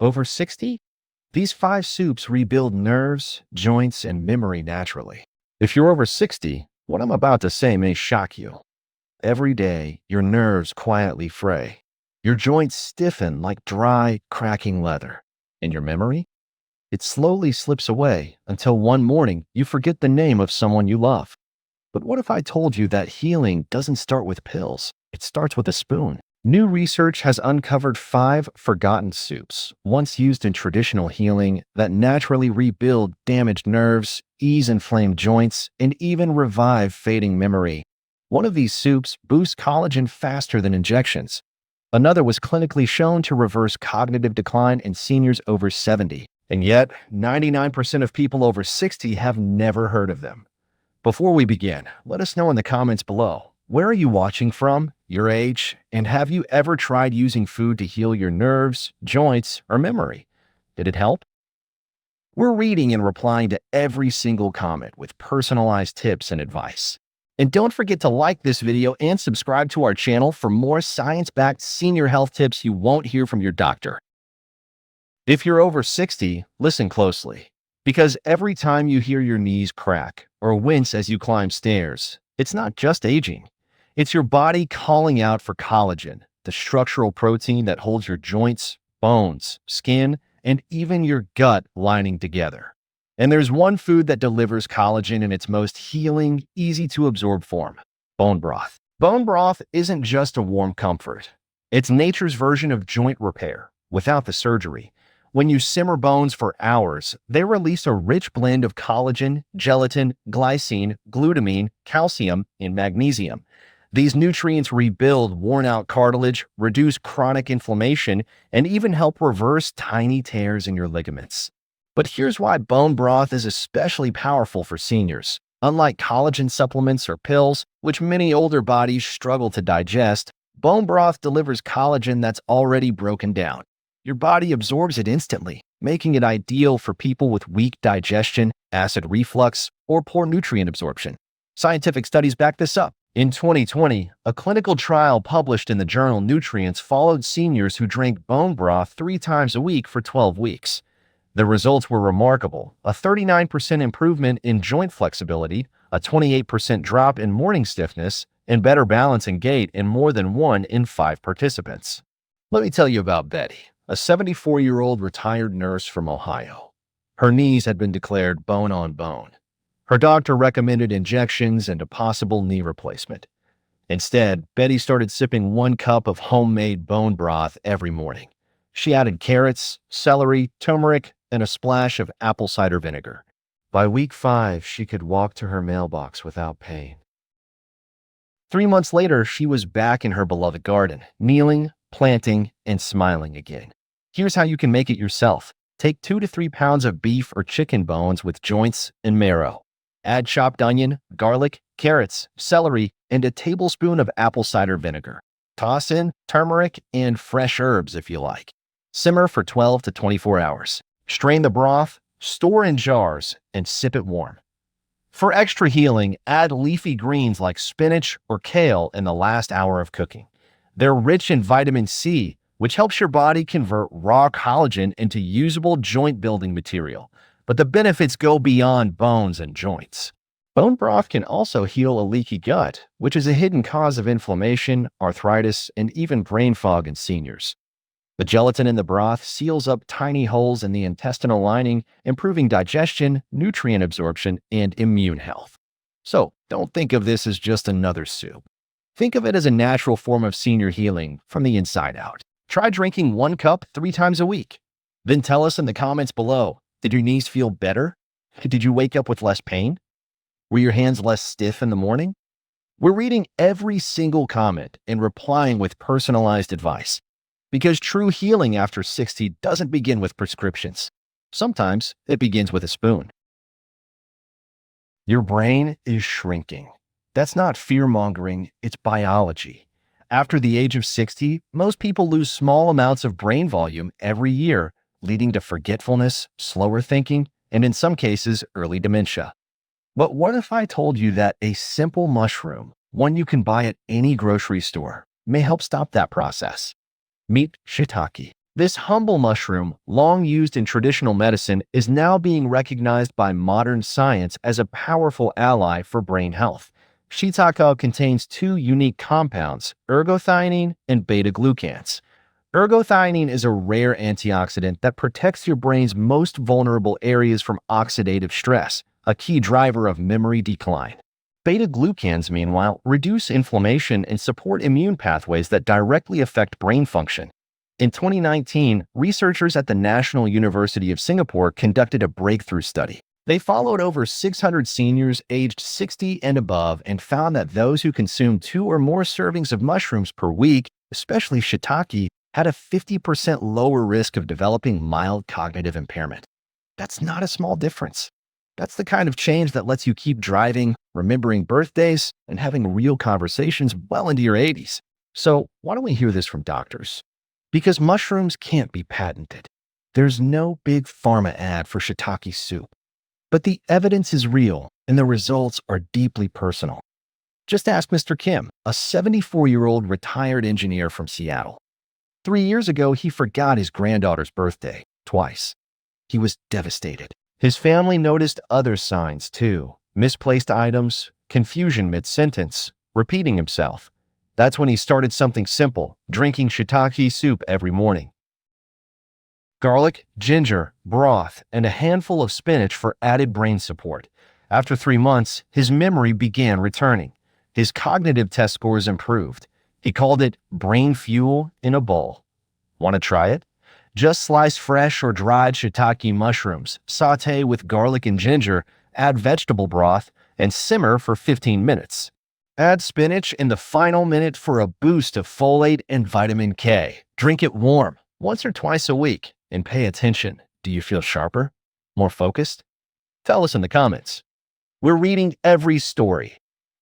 Over 60? These 5 soups rebuild nerves, joints, and memory naturally. If you're over 60, what I'm about to say may shock you. Every day, your nerves quietly fray. Your joints stiffen like dry, cracking leather. And your memory? It slowly slips away until one morning you forget the name of someone you love. But what if I told you that healing doesn't start with pills? It starts with a spoon. New research has uncovered 5 forgotten soups, once used in traditional healing, that naturally rebuild damaged nerves, ease inflamed joints, and even revive fading memory. One of these soups boosts collagen faster than injections. Another was clinically shown to reverse cognitive decline in seniors over 70. And yet, 99% of people over 60 have never heard of them. Before we begin, let us know in the comments below. Where are you watching from, your age, and have you ever tried using food to heal your nerves, joints, or memory? Did it help? We're reading and replying to every single comment with personalized tips and advice. And don't forget to like this video and subscribe to our channel for more science-backed senior health tips you won't hear from your doctor. If you're over 60, listen closely, because every time you hear your knees crack or wince as you climb stairs, it's not just aging. It's your body calling out for collagen, the structural protein that holds your joints, bones, skin, and even your gut lining together. And there's one food that delivers collagen in its most healing, easy-to-absorb form: bone broth. Bone broth isn't just a warm comfort. It's nature's version of joint repair, without the surgery. When you simmer bones for hours, they release a rich blend of collagen, gelatin, glycine, glutamine, calcium, and magnesium. These nutrients rebuild worn-out cartilage, reduce chronic inflammation, and even help reverse tiny tears in your ligaments. But here's why bone broth is especially powerful for seniors. Unlike collagen supplements or pills, which many older bodies struggle to digest, bone broth delivers collagen that's already broken down. Your body absorbs it instantly, making it ideal for people with weak digestion, acid reflux, or poor nutrient absorption. Scientific studies back this up. In 2020, a clinical trial published in the journal Nutrients followed seniors who drank bone broth 3 times a week for 12 weeks. The results were remarkable: a 39% improvement in joint flexibility, a 28% drop in morning stiffness, and better balance and gait in more than 1 in 5 participants. Let me tell you about Betty, a 74-year-old retired nurse from Ohio. Her knees had been declared bone on bone. Her doctor recommended injections and a possible knee replacement. Instead, Betty started sipping 1 cup of homemade bone broth every morning. She added carrots, celery, turmeric, and a splash of apple cider vinegar. By week 5, she could walk to her mailbox without pain. 3 months later, she was back in her beloved garden, kneeling, planting, and smiling again. Here's how you can make it yourself. Take 2 to 3 pounds of beef or chicken bones with joints and marrow. Add chopped onion, garlic, carrots, celery, and a tablespoon of apple cider vinegar. Toss in turmeric and fresh herbs if you like. Simmer for 12 to 24 hours. Strain the broth, store in jars, and sip it warm. For extra healing, add leafy greens like spinach or kale in the last hour of cooking. They're rich in vitamin C, which helps your body convert raw collagen into usable joint-building material. But the benefits go beyond bones and joints. Bone broth can also heal a leaky gut, which is a hidden cause of inflammation, arthritis, and even brain fog in seniors. The gelatin in the broth seals up tiny holes in the intestinal lining, improving digestion, nutrient absorption, and immune health. So, don't think of this as just another soup. Think of it as a natural form of senior healing from the inside out. Try drinking 1 cup 3 times a week. Then tell us in the comments below, did your knees feel better? Did you wake up with less pain? Were your hands less stiff in the morning? We're reading every single comment and replying with personalized advice. Because true healing after 60 doesn't begin with prescriptions. Sometimes it begins with a spoon. Your brain is shrinking. That's not fear-mongering, it's biology. After the age of 60, most people lose small amounts of brain volume every year, leading to forgetfulness, slower thinking, and in some cases, early dementia. But what if I told you that a simple mushroom, one you can buy at any grocery store, may help stop that process? Meet shiitake. This humble mushroom, long used in traditional medicine, is now being recognized by modern science as a powerful ally for brain health. Shiitake contains two unique compounds, ergothioneine and beta-glucans. Ergothioneine is a rare antioxidant that protects your brain's most vulnerable areas from oxidative stress, a key driver of memory decline. Beta-glucans, meanwhile, reduce inflammation and support immune pathways that directly affect brain function. In 2019, researchers at the National University of Singapore conducted a breakthrough study. They followed over 600 seniors aged 60 and above and found that those who consumed 2 or more servings of mushrooms per week, especially shiitake, had a 50% lower risk of developing mild cognitive impairment. That's not a small difference. That's the kind of change that lets you keep driving, remembering birthdays, and having real conversations well into your 80s. So why don't we hear this from doctors? Because mushrooms can't be patented. There's no Big Pharma ad for shiitake soup. But the evidence is real, and the results are deeply personal. Just ask Mr. Kim, a 74-year-old retired engineer from Seattle. 3 years ago, he forgot his granddaughter's birthday twice. He was devastated. His family noticed other signs too: misplaced items, confusion mid-sentence, repeating himself. That's when he started something simple, drinking shiitake soup every morning. Garlic, ginger, broth, and a handful of spinach for added brain support. After 3 months, his memory began returning. His cognitive test scores improved. He called it brain fuel in a bowl. Want to try it? Just slice fresh or dried shiitake mushrooms, saute with garlic and ginger, add vegetable broth, and simmer for 15 minutes. Add spinach in the final minute for a boost of folate and vitamin K. Drink it warm, once or twice a week, and pay attention. Do you feel sharper? More focused? Tell us in the comments. We're reading every story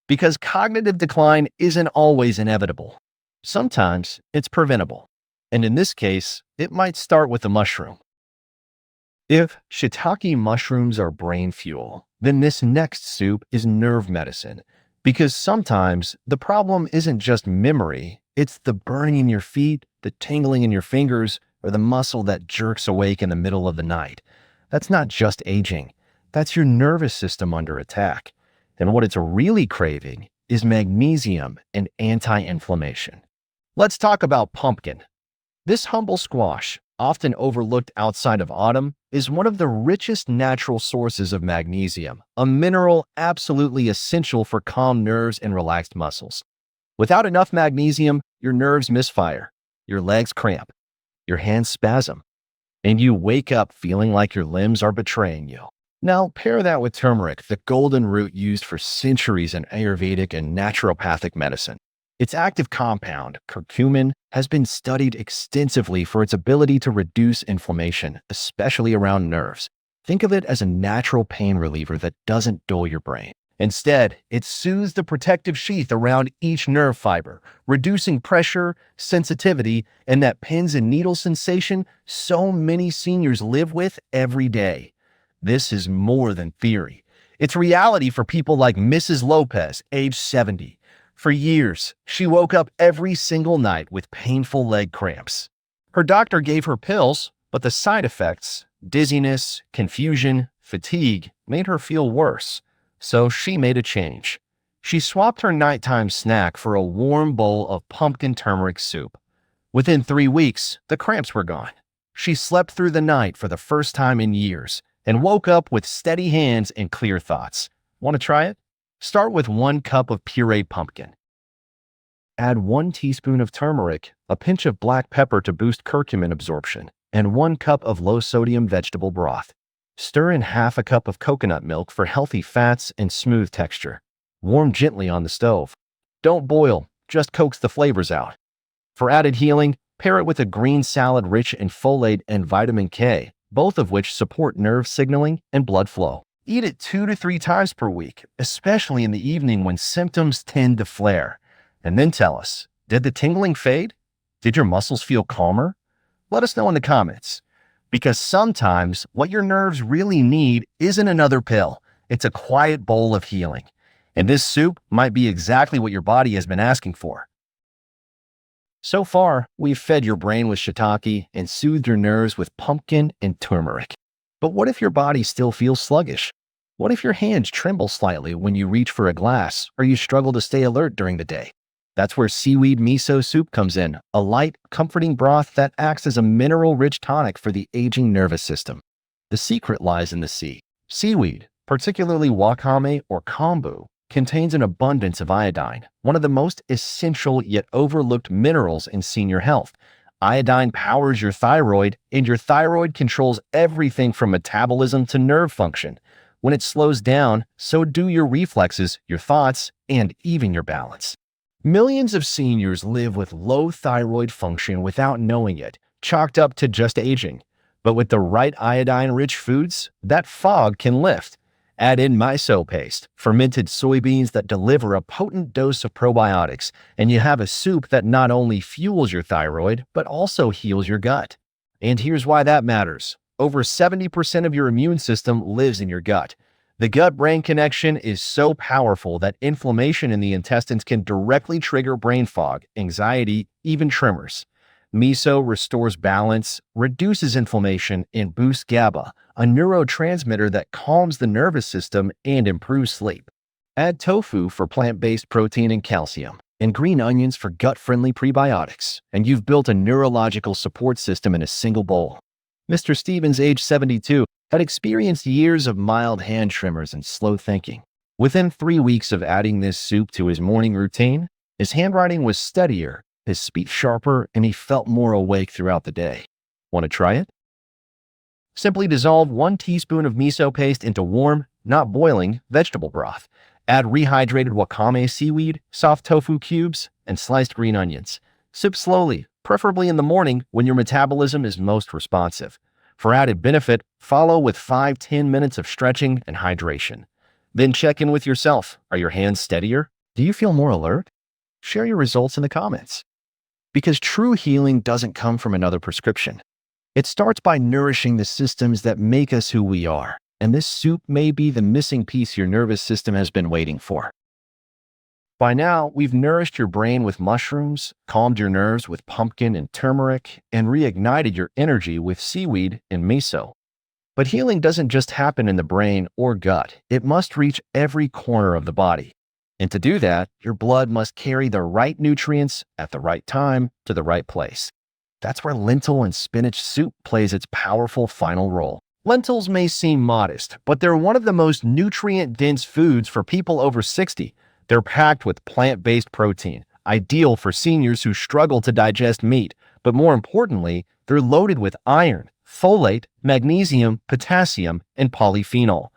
because cognitive decline isn't always inevitable. Sometimes it's preventable. And in this case, it might start with a mushroom. If shiitake mushrooms are brain fuel, then this next soup is nerve medicine. Because sometimes the problem isn't just memory, it's the burning in your feet, the tingling in your fingers, or the muscle that jerks awake in the middle of the night. That's not just aging. That's your nervous system under attack. And what it's really craving is magnesium and anti-inflammation. Let's talk about pumpkin. This humble squash, often overlooked outside of autumn, is one of the richest natural sources of magnesium, a mineral absolutely essential for calm nerves and relaxed muscles. Without enough magnesium, your nerves misfire, your legs cramp, your hands spasm, and you wake up feeling like your limbs are betraying you. Now, pair that with turmeric, the golden root used for centuries in Ayurvedic and naturopathic medicine. Its active compound, curcumin, has been studied extensively for its ability to reduce inflammation, especially around nerves. Think of it as a natural pain reliever that doesn't dull your brain. Instead, it soothes the protective sheath around each nerve fiber, reducing pressure, sensitivity, and that pins and needles sensation so many seniors live with every day. This is more than theory. It's reality for people like Mrs. Lopez, age 70. For years, she woke up every single night with painful leg cramps. Her doctor gave her pills, but the side effects, dizziness, confusion, fatigue, made her feel worse. So she made a change. She swapped her nighttime snack for a warm bowl of pumpkin turmeric soup. Within 3 weeks, the cramps were gone. She slept through the night for the first time in years and woke up with steady hands and clear thoughts. Want to try it? Start with 1 cup of pureed pumpkin. Add 1 teaspoon of turmeric, a pinch of black pepper to boost curcumin absorption, and 1 cup of low-sodium vegetable broth. Stir in half a cup of coconut milk for healthy fats and smooth texture. Warm gently on the stove. Don't boil, just coax the flavors out. For added healing, pair it with a green salad rich in folate and vitamin K, both of which support nerve signaling and blood flow. Eat it 2 to 3 times per week, especially in the evening when symptoms tend to flare. And then tell us, did the tingling fade? Did your muscles feel calmer? Let us know in the comments. Because sometimes what your nerves really need isn't another pill. It's a quiet bowl of healing. And this soup might be exactly what your body has been asking for. So far, we've fed your brain with shiitake and soothed your nerves with pumpkin and turmeric. But what if your body still feels sluggish? What if your hands tremble slightly when you reach for a glass or you struggle to stay alert during the day? That's where seaweed miso soup comes in, a light, comforting broth that acts as a mineral-rich tonic for the aging nervous system. The secret lies in the sea. Seaweed, particularly wakame or kombu, contains an abundance of iodine, one of the most essential yet overlooked minerals in senior health. Iodine powers your thyroid, and your thyroid controls everything from metabolism to nerve function. When it slows down, so do your reflexes, your thoughts, and even your balance. Millions of seniors live with low thyroid function without knowing it, chalked up to just aging. But with the right iodine-rich foods, that fog can lift. Add in miso paste, fermented soybeans that deliver a potent dose of probiotics, and you have a soup that not only fuels your thyroid, but also heals your gut. And here's why that matters. Over 70% of your immune system lives in your gut. The gut-brain connection is so powerful that inflammation in the intestines can directly trigger brain fog, anxiety, even tremors. Miso restores balance, reduces inflammation, and boosts GABA, a neurotransmitter that calms the nervous system and improves sleep. Add tofu for plant-based protein and calcium, and green onions for gut-friendly prebiotics, and you've built a neurological support system in a single bowl. Mr. Stevens, age 72, had experienced years of mild hand tremors and slow thinking. Within 3 weeks of adding this soup to his morning routine, his handwriting was steadier, his speech sharper, and he felt more awake throughout the day. Want to try it? Simply dissolve 1 teaspoon of miso paste into warm, not boiling, vegetable broth. Add rehydrated wakame seaweed, soft tofu cubes, and sliced green onions. Sip slowly, preferably in the morning when your metabolism is most responsive. For added benefit, follow with 5-10 minutes of stretching and hydration. Then check in with yourself. Are your hands steadier? Do you feel more alert? Share your results in the comments. Because true healing doesn't come from another prescription. It starts by nourishing the systems that make us who we are, and this soup may be the missing piece your nervous system has been waiting for. By now, we've nourished your brain with mushrooms, calmed your nerves with pumpkin and turmeric, and reignited your energy with seaweed and miso. But healing doesn't just happen in the brain or gut. It must reach every corner of the body. And to do that, your blood must carry the right nutrients at the right time to the right place. That's where lentil and spinach soup plays its powerful final role. Lentils may seem modest, but they're one of the most nutrient-dense foods for people over 60. They're packed with plant-based protein, ideal for seniors who struggle to digest meat. But more importantly, they're loaded with iron, folate, magnesium, potassium, and polyphenol.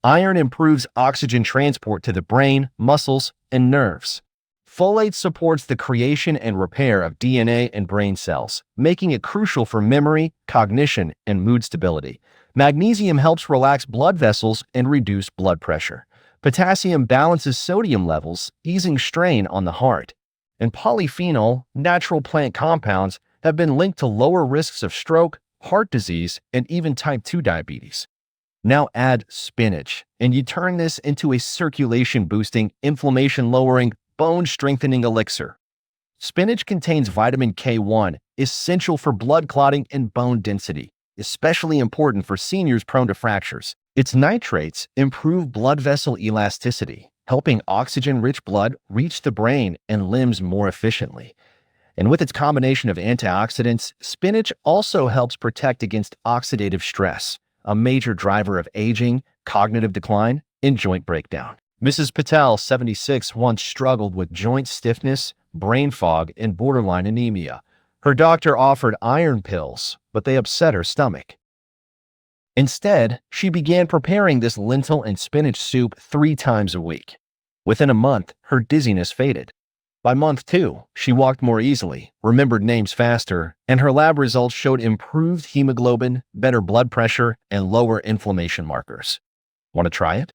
Iron improves oxygen transport to the brain, muscles, and nerves. Folate supports the creation and repair of DNA and brain cells, making it crucial for memory, cognition, and mood stability. Magnesium helps relax blood vessels and reduce blood pressure. Potassium balances sodium levels, easing strain on the heart. And polyphenol, natural plant compounds, have been linked to lower risks of stroke, heart disease, and even type 2 diabetes. Now add spinach, and you turn this into a circulation-boosting, inflammation-lowering, bone-strengthening elixir. Spinach contains vitamin K1, essential for blood clotting and bone density, especially important for seniors prone to fractures. Its nitrates improve blood vessel elasticity, helping oxygen-rich blood reach the brain and limbs more efficiently. And with its combination of antioxidants, spinach also helps protect against oxidative stress, a major driver of aging, cognitive decline, and joint breakdown. Mrs. Patel, 76, once struggled with joint stiffness, brain fog, and borderline anemia. Her doctor offered iron pills, but they upset her stomach. Instead, she began preparing this lentil and spinach soup 3 times a week. Within a month, her dizziness faded. By month 2, she walked more easily, remembered names faster, and her lab results showed improved hemoglobin, better blood pressure, and lower inflammation markers. Want to try it?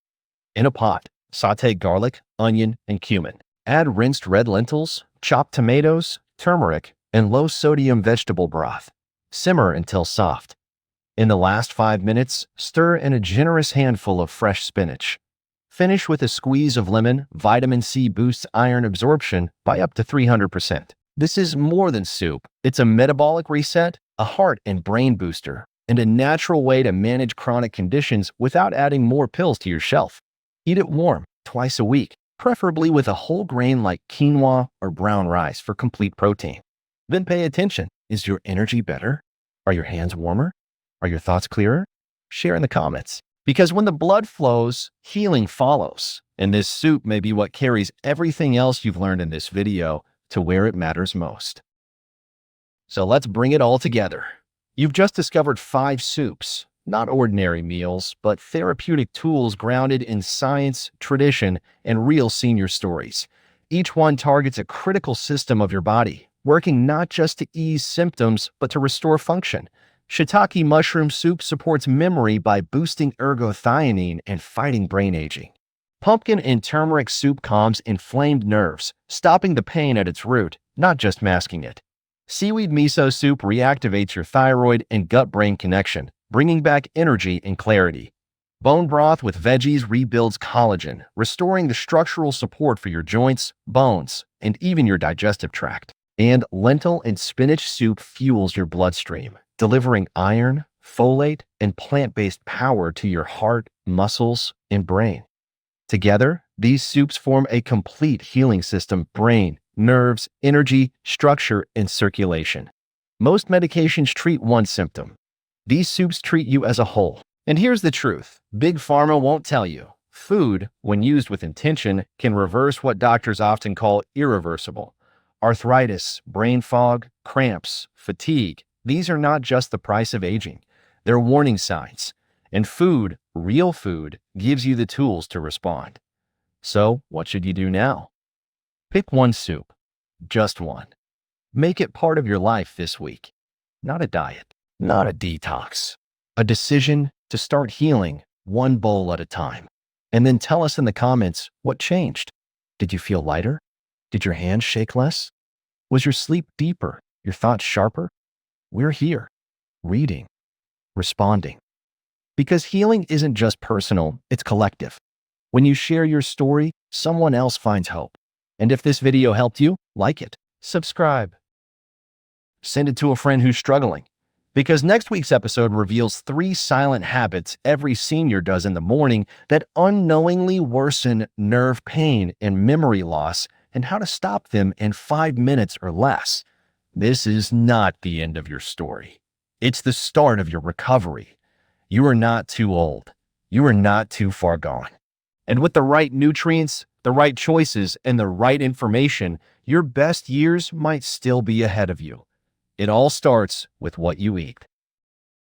In a pot, sauté garlic, onion, and cumin. Add rinsed red lentils, chopped tomatoes, turmeric, and low-sodium vegetable broth. Simmer until soft. In the last 5 minutes, stir in a generous handful of fresh spinach. Finish with a squeeze of lemon. Vitamin C boosts iron absorption by up to 300%. This is more than soup. It's a metabolic reset, a heart and brain booster, and a natural way to manage chronic conditions without adding more pills to your shelf. Eat it warm, twice a week, preferably with a whole grain like quinoa or brown rice for complete protein. Then pay attention. Is your energy better? Are your hands warmer? Are your thoughts clearer? Share in the comments. Because when the blood flows, healing follows. And this soup may be what carries everything else you've learned in this video to where it matters most. So let's bring it all together. You've just discovered 5 soups, not ordinary meals, but therapeutic tools grounded in science, tradition, and real senior stories. Each one targets a critical system of your body, working not just to ease symptoms, but to restore function. Shiitake mushroom soup supports memory by boosting ergothioneine and fighting brain aging. Pumpkin and turmeric soup calms inflamed nerves, stopping the pain at its root, not just masking it. Seaweed miso soup reactivates your thyroid and gut-brain connection, bringing back energy and clarity. Bone broth with veggies rebuilds collagen, restoring the structural support for your joints, bones, and even your digestive tract. And lentil and spinach soup fuels your bloodstream, delivering iron, folate, and plant-based power to your heart, muscles, and brain. Together, these soups form a complete healing system: brain, nerves, energy, structure, and circulation. Most medications treat one symptom. These soups treat you as a whole. And here's the truth: Big Pharma won't tell you. Food, when used with intention, can reverse what doctors often call irreversible. Arthritis, brain fog, cramps, fatigue, these are not just the price of aging. They're warning signs. And food, real food, gives you the tools to respond. So, what should you do now? Pick one soup. Just one. Make it part of your life this week. Not a diet, not a detox. A decision to start healing one bowl at a time. And then tell us in the comments what changed. Did you feel lighter? Did your hands shake less? Was your sleep deeper? Your thoughts sharper? We're here, reading, responding. Because healing isn't just personal, it's collective. When you share your story, someone else finds hope. And if this video helped you, like it, subscribe. Send it to a friend who's struggling. Because next week's episode reveals 3 silent habits every senior does in the morning that unknowingly worsen nerve pain and memory loss, and how to stop them in 5 minutes or less. This is not the end of your story. It's the start of your recovery. You are not too old. You are not too far gone. And with the right nutrients, the right choices, and the right information, your best years might still be ahead of you. It all starts with what you eat.